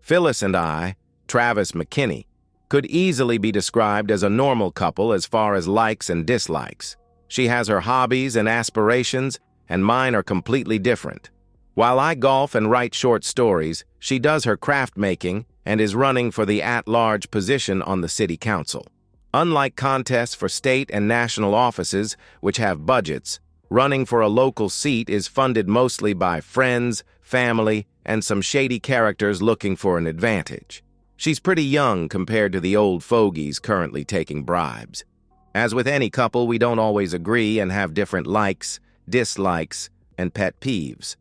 Phyllis and I, Travis McKinney, could easily be described as a normal couple as far as likes and dislikes. She has her hobbies and aspirations, and mine are completely different. While I golf and write short stories, she does her craft making and is running for the at-large position on the city council. Unlike contests for state and national offices, which have budgets, running for a local seat is funded mostly by friends, family, and some shady characters looking for an advantage. She's pretty young compared to the old fogies currently taking bribes. As with any couple, we don't always agree and have different likes, dislikes, and pet peeves.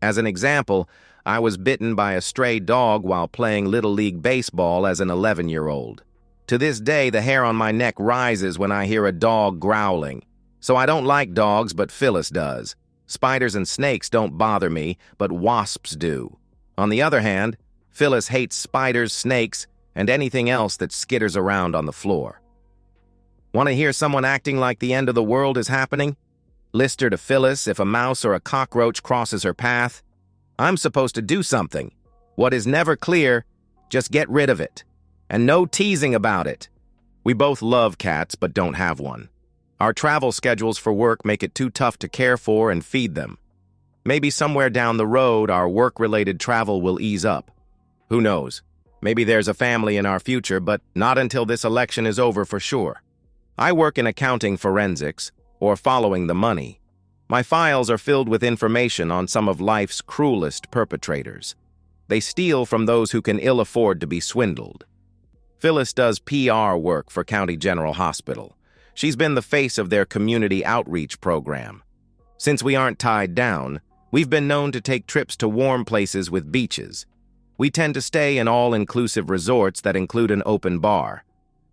As an example, I was bitten by a stray dog while playing Little League Baseball as an 11-year-old. To this day, the hair on my neck rises when I hear a dog growling. So I don't like dogs, but Phyllis does. Spiders and snakes don't bother me, but wasps do. On the other hand, Phyllis hates spiders, snakes, and anything else that skitters around on the floor. Want to hear someone acting like the end of the world is happening? Lister to Phyllis, if a mouse or a cockroach crosses her path, I'm supposed to do something. What is never clear, just get rid of it. And no teasing about it. We both love cats, but don't have one. Our travel schedules for work make it too tough to care for and feed them. Maybe somewhere down the road, our work-related travel will ease up. Who knows? Maybe there's a family in our future, but not until this election is over for sure. I work in accounting forensics, or following the money. My files are filled with information on some of life's cruelest perpetrators. They steal from those who can ill afford to be swindled. Phyllis does PR work for County General Hospital. She's been the face of their community outreach program. Since we aren't tied down, we've been known to take trips to warm places with beaches. We tend to stay in all-inclusive resorts that include an open bar.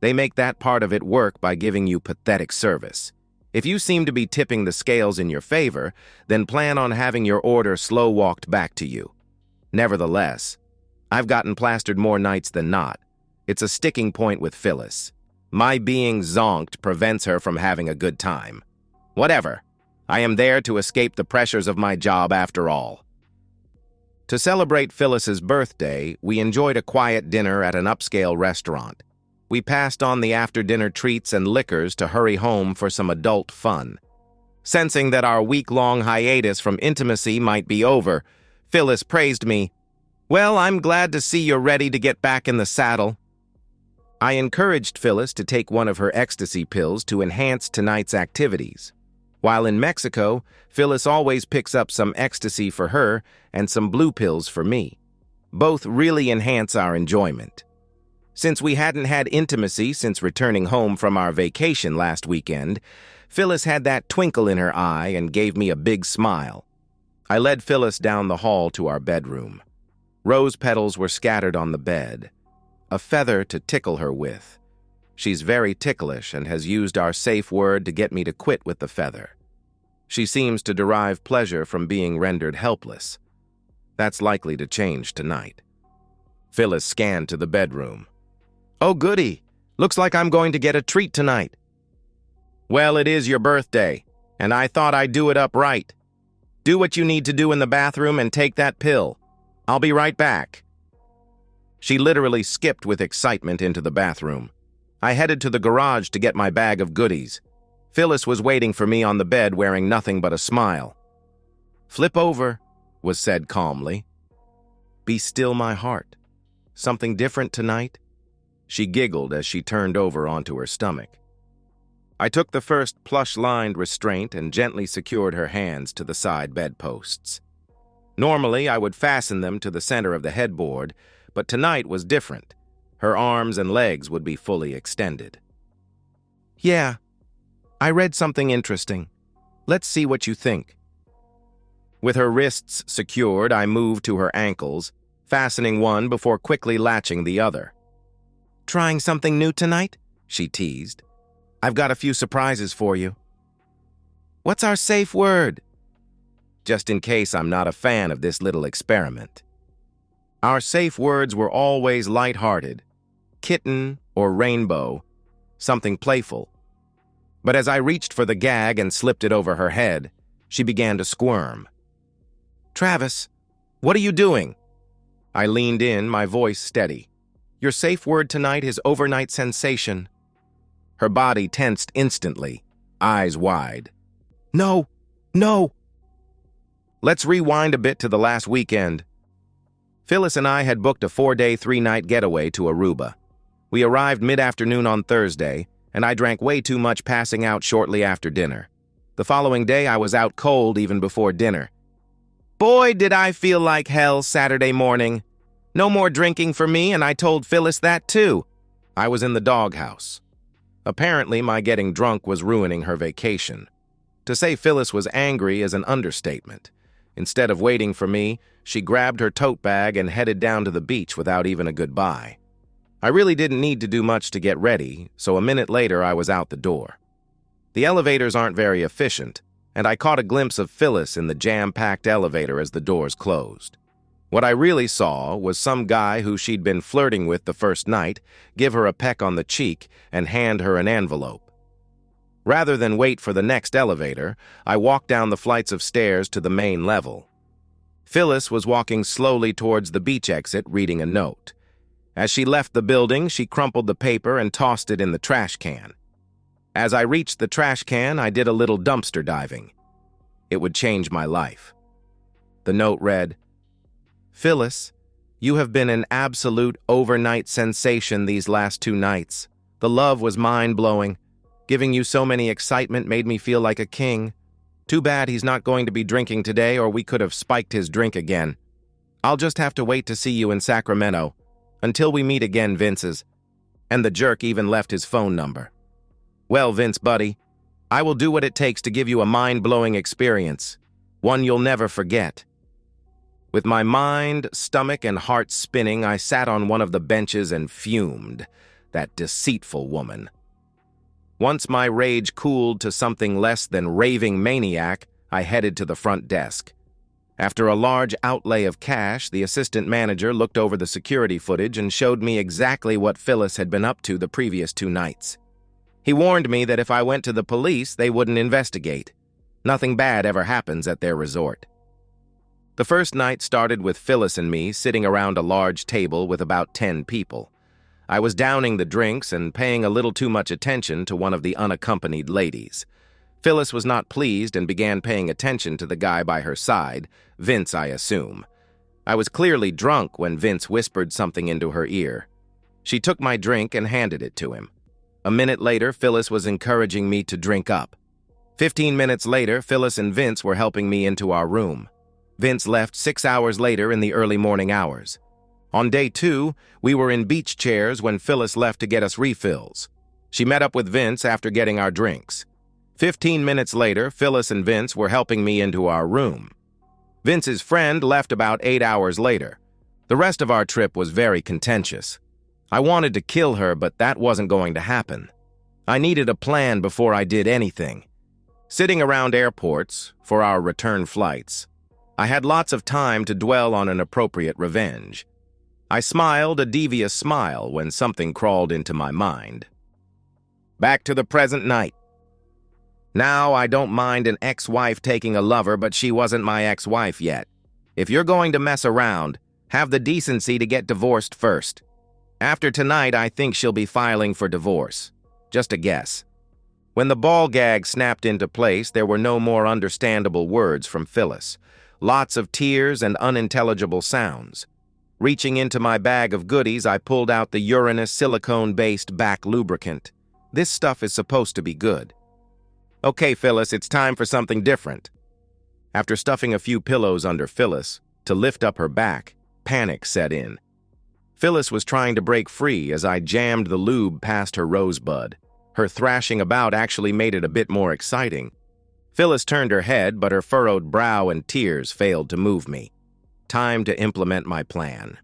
They make that part of it work by giving you pathetic service. If you seem to be tipping the scales in your favor, then plan on having your order slow-walked back to you. Nevertheless, I've gotten plastered more nights than not. It's a sticking point with Phyllis. My being zonked prevents her from having a good time. Whatever. I am there to escape the pressures of my job after all. To celebrate Phyllis's birthday, we enjoyed a quiet dinner at an upscale restaurant. We passed on the after-dinner treats and liquors to hurry home for some adult fun. Sensing that our week-long hiatus from intimacy might be over, Phyllis praised me. "Well, I'm glad to see you're ready to get back in the saddle." I encouraged Phyllis to take one of her ecstasy pills to enhance tonight's activities. While in Mexico, Phyllis always picks up some ecstasy for her and some blue pills for me. Both really enhance our enjoyment. Since we hadn't had intimacy since returning home from our vacation last weekend, Phyllis had that twinkle in her eye and gave me a big smile. I led Phyllis down the hall to our bedroom. Rose petals were scattered on the bed. A feather to tickle her with. She's very ticklish and has used our safe word to get me to quit with the feather. She seems to derive pleasure from being rendered helpless. That's likely to change tonight. Phyllis scanned to the bedroom. "Oh, goody. Looks like I'm going to get a treat tonight." "Well, it is your birthday, and I thought I'd do it up right. Do what you need to do in the bathroom and take that pill. I'll be right back." She literally skipped with excitement into the bathroom. I headed to the garage to get my bag of goodies. Phyllis was waiting for me on the bed wearing nothing but a smile. "Flip over," was said calmly. "Be still, my heart. Something different tonight?" She giggled as she turned over onto her stomach. I took the first plush-lined restraint and gently secured her hands to the side bedposts. Normally, I would fasten them to the center of the headboard, but tonight was different. Her arms and legs would be fully extended. "Yeah, I read something interesting. Let's see what you think." With her wrists secured, I moved to her ankles, fastening one before quickly latching the other. "Trying something new tonight?" she teased. "I've got a few surprises for you." "What's our safe word?" Just in case I'm not a fan of this little experiment. Our safe words were always light-hearted, kitten or rainbow, something playful. But as I reached for the gag and slipped it over her head, she began to squirm. "Travis, what are you doing?" I leaned in, my voice steady. "Your safe word tonight is overnight sensation." Her body tensed instantly, eyes wide. "No, no." Let's rewind a bit to the last weekend. Phyllis and I had booked a 4-day, 3-night getaway to Aruba. We arrived mid-afternoon on Thursday, and I drank way too much, passing out shortly after dinner. The following day, I was out cold even before dinner. Boy, did I feel like hell Saturday morning. No more drinking for me, and I told Phyllis that too. I was in the doghouse. Apparently, my getting drunk was ruining her vacation. To say Phyllis was angry is an understatement. Instead of waiting for me, she grabbed her tote bag and headed down to the beach without even a goodbye. I really didn't need to do much to get ready, so a minute later I was out the door. The elevators aren't very efficient, and I caught a glimpse of Phyllis in the jam-packed elevator as the doors closed. What I really saw was some guy who she'd been flirting with the first night give her a peck on the cheek and hand her an envelope. Rather than wait for the next elevator, I walked down the flights of stairs to the main level. Phyllis was walking slowly towards the beach exit, reading a note. As she left the building, she crumpled the paper and tossed it in the trash can. As I reached the trash can, I did a little dumpster diving. It would change my life. The note read, "Phyllis, you have been an absolute overnight sensation these last 2 nights. The love was mind-blowing. Giving you so many excitement made me feel like a king. Too bad he's not going to be drinking today, or we could have spiked his drink again. I'll just have to wait to see you in Sacramento. Until we meet again, Vince's." And the jerk even left his phone number. Well, Vince, buddy, I will do what it takes to give you a mind-blowing experience. One you'll never forget. With my mind, stomach, and heart spinning, I sat on one of the benches and fumed. That deceitful woman. Once my rage cooled to something less than raving maniac, I headed to the front desk. After a large outlay of cash, the assistant manager looked over the security footage and showed me exactly what Phyllis had been up to the previous 2 nights. He warned me that if I went to the police, they wouldn't investigate. Nothing bad ever happens at their resort. The first night started with Phyllis and me sitting around a large table with about 10 people. I was downing the drinks and paying a little too much attention to one of the unaccompanied ladies. Phyllis was not pleased and began paying attention to the guy by her side, Vince, I assume. I was clearly drunk when Vince whispered something into her ear. She took my drink and handed it to him. A minute later, Phyllis was encouraging me to drink up. 15 minutes later, Phyllis and Vince were helping me into our room. Vince left 6 hours later in the early morning hours. On day 2, we were in beach chairs when Phyllis left to get us refills. She met up with Vince after getting our drinks. 15 minutes later, Phyllis and Vince were helping me into our room. Vince's friend left about 8 hours later. The rest of our trip was very contentious. I wanted to kill her, but that wasn't going to happen. I needed a plan before I did anything. Sitting around airports, for our return flights, I had lots of time to dwell on an appropriate revenge. I smiled a devious smile when something crawled into my mind. Back to the present night. Now, I don't mind an ex-wife taking a lover, but she wasn't my ex-wife yet. If you're going to mess around, have the decency to get divorced first. After tonight, I think she'll be filing for divorce. Just a guess. When the ball gag snapped into place, there were no more understandable words from Phyllis. Lots of tears and unintelligible sounds. Reaching into my bag of goodies, I pulled out the Uranus silicone-based back lubricant. This stuff is supposed to be good. Okay, Phyllis, it's time for something different. After stuffing a few pillows under Phyllis to lift up her back, panic set in. Phyllis was trying to break free as I jammed the lube past her rosebud. Her thrashing about actually made it a bit more exciting. Phyllis turned her head, but her furrowed brow and tears failed to move me. Time to implement my plan.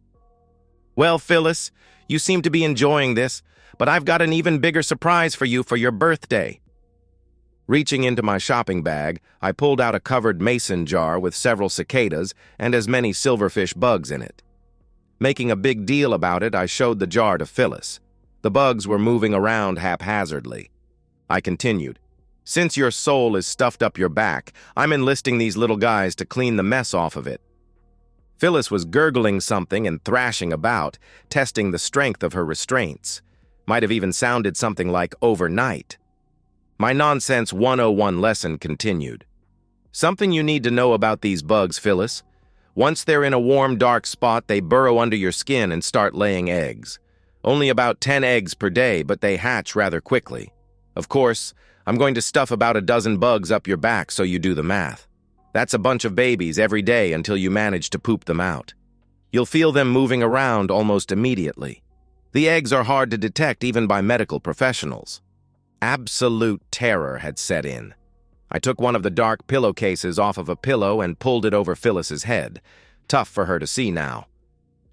Well, Phyllis, you seem to be enjoying this, but I've got an even bigger surprise for you for your birthday. Reaching into my shopping bag, I pulled out a covered mason jar with several cicadas and as many silverfish bugs in it. Making a big deal about it, I showed the jar to Phyllis. The bugs were moving around haphazardly. I continued, "Since your soul is stuffed up your back, I'm enlisting these little guys to clean the mess off of it." Phyllis was gurgling something and thrashing about, testing the strength of her restraints. Might have even sounded something like overnight. My Nonsense 101 lesson continued. Something you need to know about these bugs, Phyllis. Once they're in a warm, dark spot, they burrow under your skin and start laying eggs. Only about 10 eggs per day, but they hatch rather quickly. Of course, I'm going to stuff about a dozen bugs up your back so you do the math. That's a bunch of babies every day until you manage to poop them out. You'll feel them moving around almost immediately. The eggs are hard to detect even by medical professionals. Absolute terror had set in. I took one of the dark pillowcases off of a pillow and pulled it over Phyllis's head. Tough for her to see now.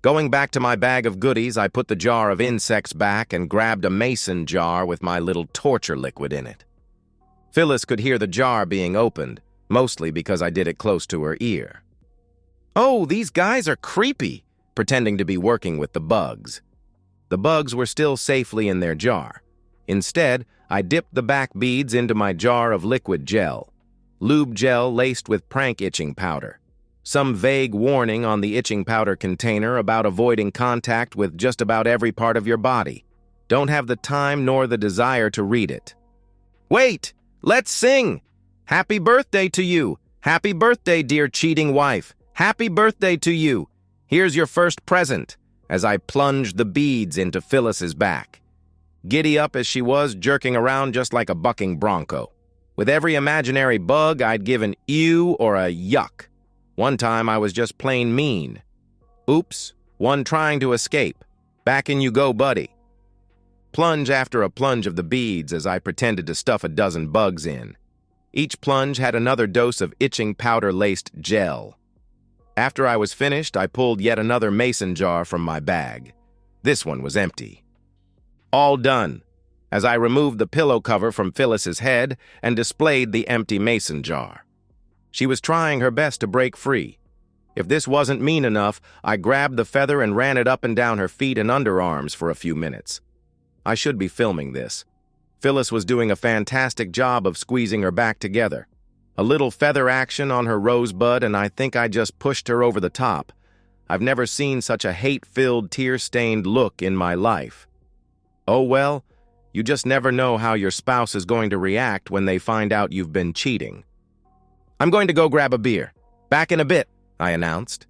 Going back to my bag of goodies, I put the jar of insects back and grabbed a mason jar with my little torture liquid in it. Phyllis could hear the jar being opened, mostly because I did it close to her ear. "Oh, these guys are creepy," pretending to be working with the bugs. The bugs were still safely in their jar. Instead, I dipped the back beads into my jar of liquid gel. Lube gel laced with prank itching powder. Some vague warning on the itching powder container about avoiding contact with just about every part of your body. Don't have the time nor the desire to read it. "Wait! Let's sing! Happy birthday to you! Happy birthday, dear cheating wife! Happy birthday to you! Here's your first present," as I plunged the beads into Phyllis's back. Giddy up as she was, jerking around just like a bucking bronco. With every imaginary bug, I'd give an ew or a yuck. One time I was just plain mean. Oops, one trying to escape. Back in you go, buddy. Plunge after a plunge of the beads as I pretended to stuff a dozen bugs in. Each plunge had another dose of itching powder-laced gel. After I was finished, I pulled yet another mason jar from my bag. This one was empty. All done, as I removed the pillow cover from Phyllis's head and displayed the empty mason jar. She was trying her best to break free. If this wasn't mean enough, I grabbed the feather and ran it up and down her feet and underarms for a few minutes. I should be filming this. Phyllis was doing a fantastic job of squeezing her back together. A little feather action on her rosebud, and I think I just pushed her over the top. I've never seen such a hate-filled, tear-stained look in my life. Oh well, you just never know how your spouse is going to react when they find out you've been cheating. "I'm going to go grab a beer. Back in a bit," I announced.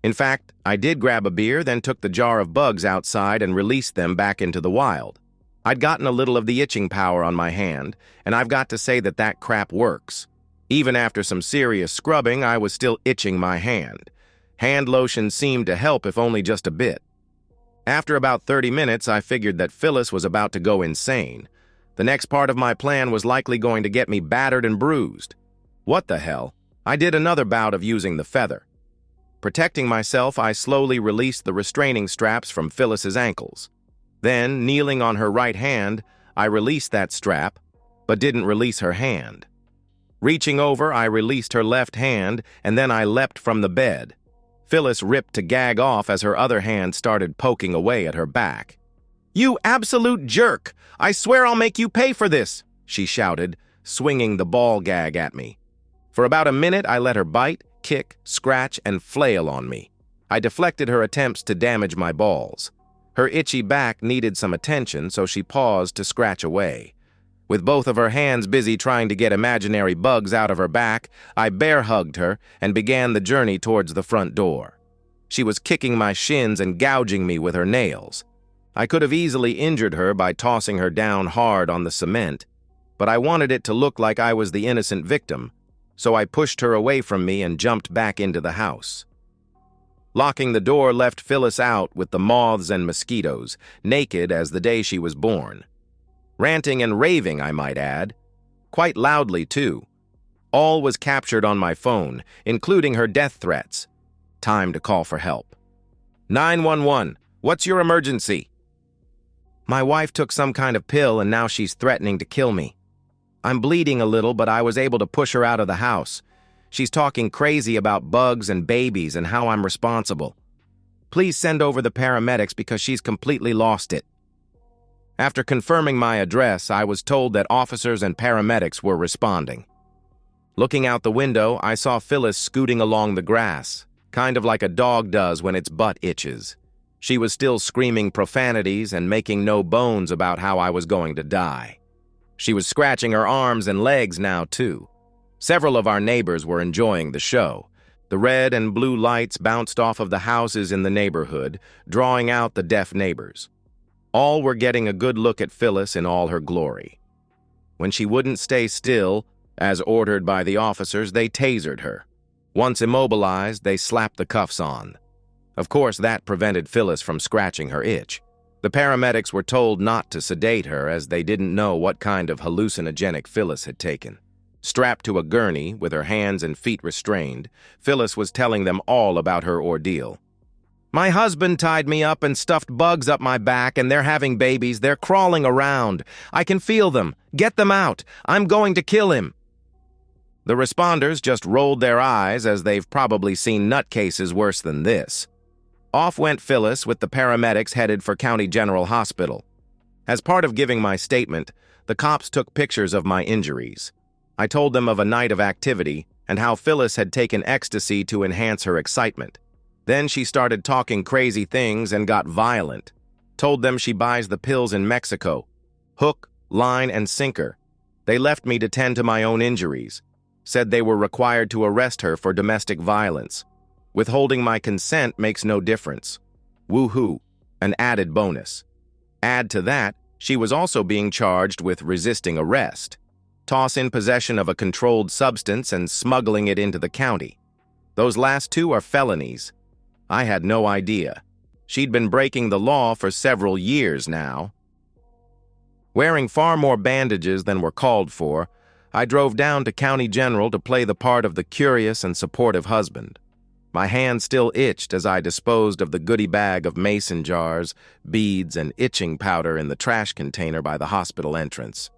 In fact, I did grab a beer, then took the jar of bugs outside and released them back into the wild. I'd gotten a little of the itching power on my hand, and I've got to say that crap works. Even after some serious scrubbing, I was still itching my hand. Hand lotion seemed to help, if only just a bit. After about 30 minutes, I figured that Phyllis was about to go insane. The next part of my plan was likely going to get me battered and bruised. What the hell? I did another bout of using the feather. Protecting myself, I slowly released the restraining straps from Phyllis's ankles. Then, kneeling on her right hand, I released that strap, but didn't release her hand. Reaching over, I released her left hand, and then I leapt from the bed. Phyllis ripped to gag off as her other hand started poking away at her back. "You absolute jerk! I swear I'll make you pay for this!" she shouted, swinging the ball gag at me. For about a minute, I let her bite, kick, scratch, and flail on me. I deflected her attempts to damage my balls. Her itchy back needed some attention, so she paused to scratch away. With both of her hands busy trying to get imaginary bugs out of her back, I bear-hugged her and began the journey towards the front door. She was kicking my shins and gouging me with her nails. I could have easily injured her by tossing her down hard on the cement, but I wanted it to look like I was the innocent victim, so I pushed her away from me and jumped back into the house. Locking the door left Phyllis out with the moths and mosquitoes, naked as the day she was born. Ranting and raving, I might add. Quite loudly, too. All was captured on my phone, including her death threats. Time to call for help. 911, what's your emergency? My wife took some kind of pill and now she's threatening to kill me. I'm bleeding a little, but I was able to push her out of the house. She's talking crazy about bugs and babies and how I'm responsible. Please send over the paramedics because she's completely lost it. After confirming my address, I was told that officers and paramedics were responding. Looking out the window, I saw Phyllis scooting along the grass. kind of like a dog does when its butt itches. She was still screaming profanities and making no bones about how I was going to die. She was scratching her arms and legs now, too. Several of our neighbors were enjoying the show. The red and blue lights bounced off of the houses in the neighborhood, drawing out the deaf neighbors. All were getting a good look at Phyllis in all her glory. When she wouldn't stay still, as ordered by the officers, they tasered her. Once immobilized, they slapped the cuffs on. Of course, that prevented Phyllis from scratching her itch. The paramedics were told not to sedate her as they didn't know what kind of hallucinogenic Phyllis had taken. Strapped to a gurney, with her hands and feet restrained, Phyllis was telling them all about her ordeal. "My husband tied me up and stuffed bugs up my back, and they're having babies. They're crawling around. I can feel them. Get them out. I'm going to kill him." The responders just rolled their eyes, as they've probably seen nutcases worse than this. Off went Phyllis with the paramedics headed for County General Hospital. As part of giving my statement, the cops took pictures of my injuries. I told them of a night of activity and how Phyllis had taken ecstasy to enhance her excitement. Then she started talking crazy things and got violent. Told them she buys the pills in Mexico. Hook, line, and sinker. They left me to tend to my own injuries. Said they were required to arrest her for domestic violence. Withholding my consent makes no difference. Woohoo, an added bonus. Add to that, she was also being charged with resisting arrest. Toss in possession of a controlled substance and smuggling it into the county. Those last two are felonies. I had no idea. She'd been breaking the law for several years now. Wearing far more bandages than were called for, I drove down to County General to play the part of the curious and supportive husband. My hand still itched as I disposed of the goodie bag of mason jars, beads, and itching powder in the trash container by the hospital entrance.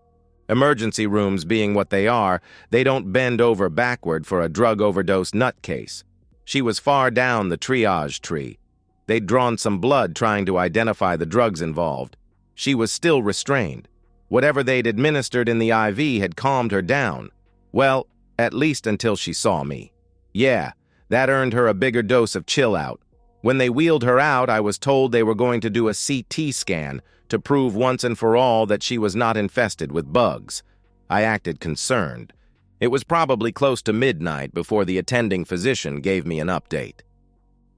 Emergency rooms being what they are, they don't bend over backward for a drug overdose nutcase. She was far down the triage tree. They'd drawn some blood trying to identify the drugs involved. She was still restrained. Whatever they'd administered in the IV had calmed her down. Well, at least until she saw me. Yeah, that earned her a bigger dose of chill out. When they wheeled her out, I was told they were going to do a CT scan to prove once and for all that she was not infested with bugs. I acted concerned. It was probably close to midnight before the attending physician gave me an update.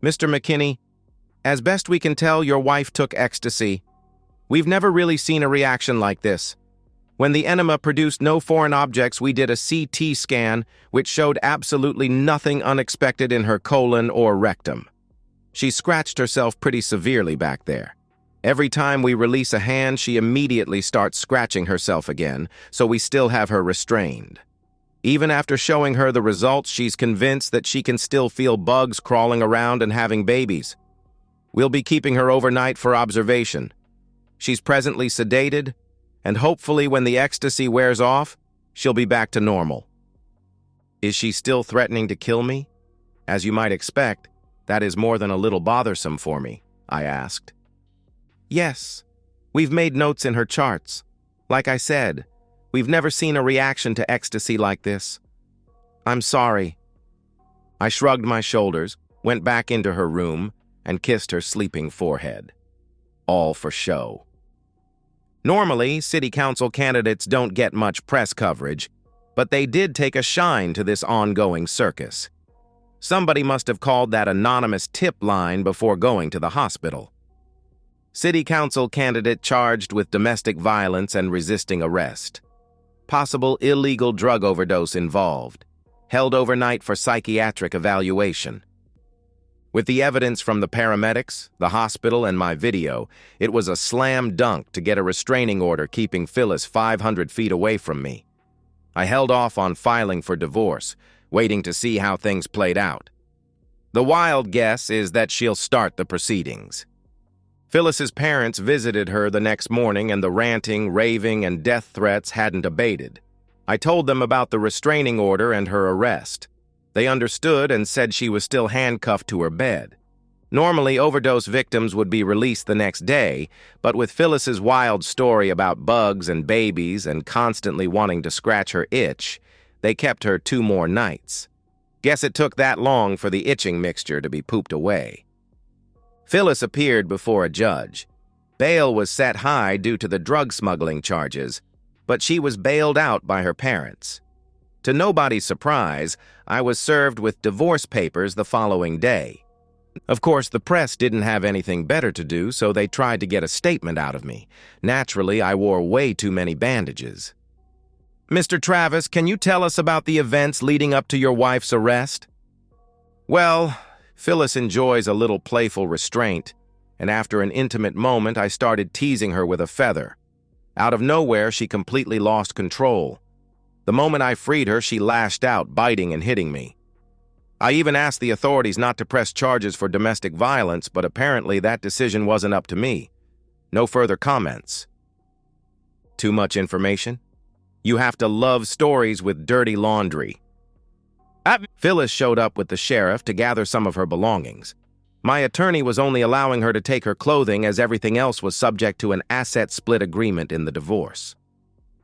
"Mr. McKinney, as best we can tell, your wife took ecstasy. We've never really seen a reaction like this. When the enema produced no foreign objects, we did a CT scan, which showed absolutely nothing unexpected in her colon or rectum. She scratched herself pretty severely back there. Every time we release a hand, she immediately starts scratching herself again, so we still have her restrained. Even after showing her the results, she's convinced that she can still feel bugs crawling around and having babies. We'll be keeping her overnight for observation. She's presently sedated, and hopefully when the ecstasy wears off, she'll be back to normal." "Is she still threatening to kill me? As you might expect, that is more than a little bothersome for me," I asked. "Yes. We've made notes in her charts. Like I said, we've never seen a reaction to ecstasy like this. I'm sorry." I shrugged my shoulders, went back into her room, and kissed her sleeping forehead. All for show. Normally, city council candidates don't get much press coverage, but they did take a shine to this ongoing circus. Somebody must have called that anonymous tip line before going to the hospital. City council candidate charged with domestic violence and resisting arrest. Possible illegal drug overdose involved. Held overnight for psychiatric evaluation. With the evidence from the paramedics, the hospital, and my video, it was a slam dunk to get a restraining order keeping Phyllis 500 feet away from me. I held off on filing for divorce, waiting to see how things played out. The wild guess is that she'll start the proceedings. Phyllis's parents visited her the next morning, and the ranting, raving, and death threats hadn't abated. I told them about the restraining order and her arrest. They understood and said she was still handcuffed to her bed. Normally, overdose victims would be released the next day, but with Phyllis's wild story about bugs and babies and constantly wanting to scratch her itch, they kept her 2 more nights. Guess it took that long for the itching mixture to be pooped away. Phyllis appeared before a judge. Bail was set high due to the drug smuggling charges, but she was bailed out by her parents. To nobody's surprise, I was served with divorce papers the following day. Of course, the press didn't have anything better to do, so they tried to get a statement out of me. Naturally, I wore way too many bandages. Mr. Travis, can you tell us about the events leading up to your wife's arrest? Well, Phyllis enjoys a little playful restraint, and after an intimate moment, I started teasing her with a feather. Out of nowhere, she completely lost control. The moment I freed her, she lashed out, biting and hitting me. I even asked the authorities not to press charges for domestic violence, but apparently that decision wasn't up to me. No further comments. Too much information? You have to love stories with dirty laundry. Phyllis showed up with the sheriff to gather some of her belongings. My attorney was only allowing her to take her clothing as everything else was subject to an asset split agreement in the divorce.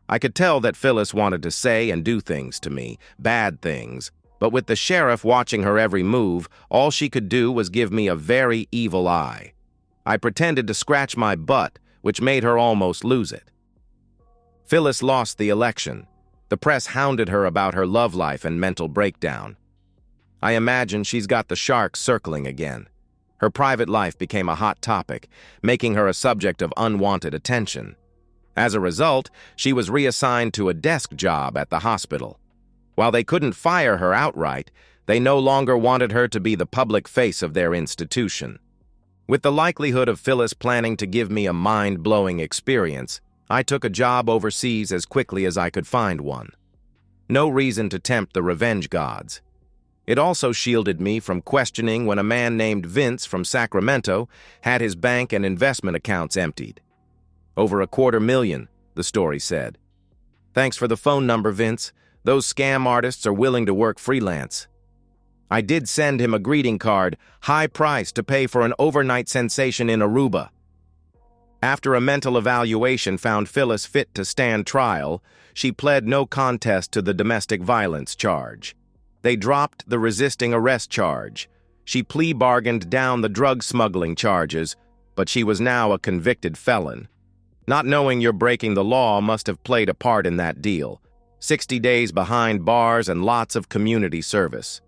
I could tell that Phyllis wanted to say and do things to me, bad things, but with the sheriff watching her every move, all she could do was give me a very evil eye. I pretended to scratch my butt, which made her almost lose it. Phyllis lost the election. The press hounded her about her love life and mental breakdown. I imagine she's got the sharks circling again. Her private life became a hot topic, making her a subject of unwanted attention. As a result, she was reassigned to a desk job at the hospital. While they couldn't fire her outright, they no longer wanted her to be the public face of their institution. With the likelihood of Phyllis planning to give me a mind-blowing experience, I took a job overseas as quickly as I could find one. No reason to tempt the revenge gods. It also shielded me from questioning when a man named Vince from Sacramento had his bank and investment accounts emptied. Over $250,000, the story said. Thanks for the phone number, Vince. Those scam artists are willing to work freelance. I did send him a greeting card, high price to pay for an overnight sensation in Aruba. After a mental evaluation found Phyllis fit to stand trial, she pled no contest to the domestic violence charge. They dropped the resisting arrest charge. She plea bargained down the drug smuggling charges, but she was now a convicted felon. Not knowing you're breaking the law must have played a part in that deal. 60 days behind bars and lots of community service.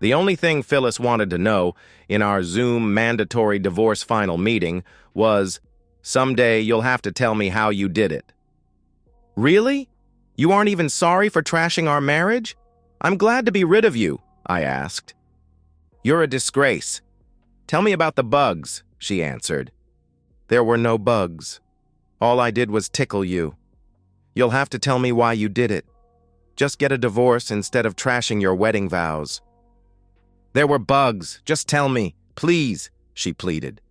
The only thing Phyllis wanted to know in our Zoom mandatory divorce final meeting was, "Someday you'll have to tell me how you did it." Really? You aren't even sorry for trashing our marriage? I'm glad to be rid of you, I asked. You're a disgrace. Tell me about the bugs, she answered. There were no bugs. All I did was tickle you. You'll have to tell me why you did it. Just get a divorce instead of trashing your wedding vows. There were bugs. Just tell me, please, she pleaded.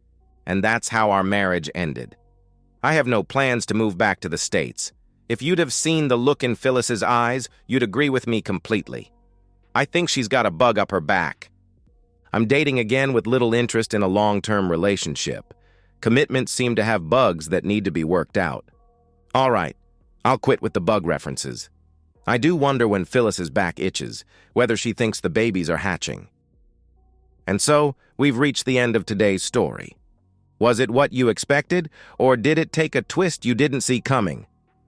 And that's how our marriage ended. I have no plans to move back to the States. If you'd have seen the look in Phyllis's eyes, you'd agree with me completely. I think she's got a bug up her back. I'm dating again with little interest in a long-term relationship. Commitments seem to have bugs that need to be worked out. All right, I'll quit with the bug references. I do wonder when Phyllis's back itches, whether she thinks the babies are hatching. And so, we've reached the end of today's story. Was it what you expected, or did it take a twist you didn't see coming?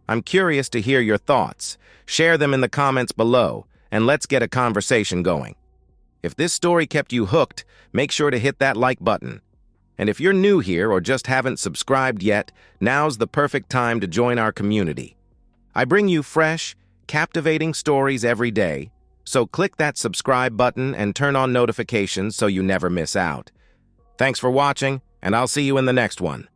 I'm curious to hear your thoughts. Share them in the comments below, and let's get a conversation going. If this story kept you hooked, make sure to hit that like button. And if you're new here or just haven't subscribed yet, now's the perfect time to join our community. I bring you fresh, captivating stories every day, so click that subscribe button and turn on notifications so you never miss out. Thanks for watching, and I'll see you in the next one.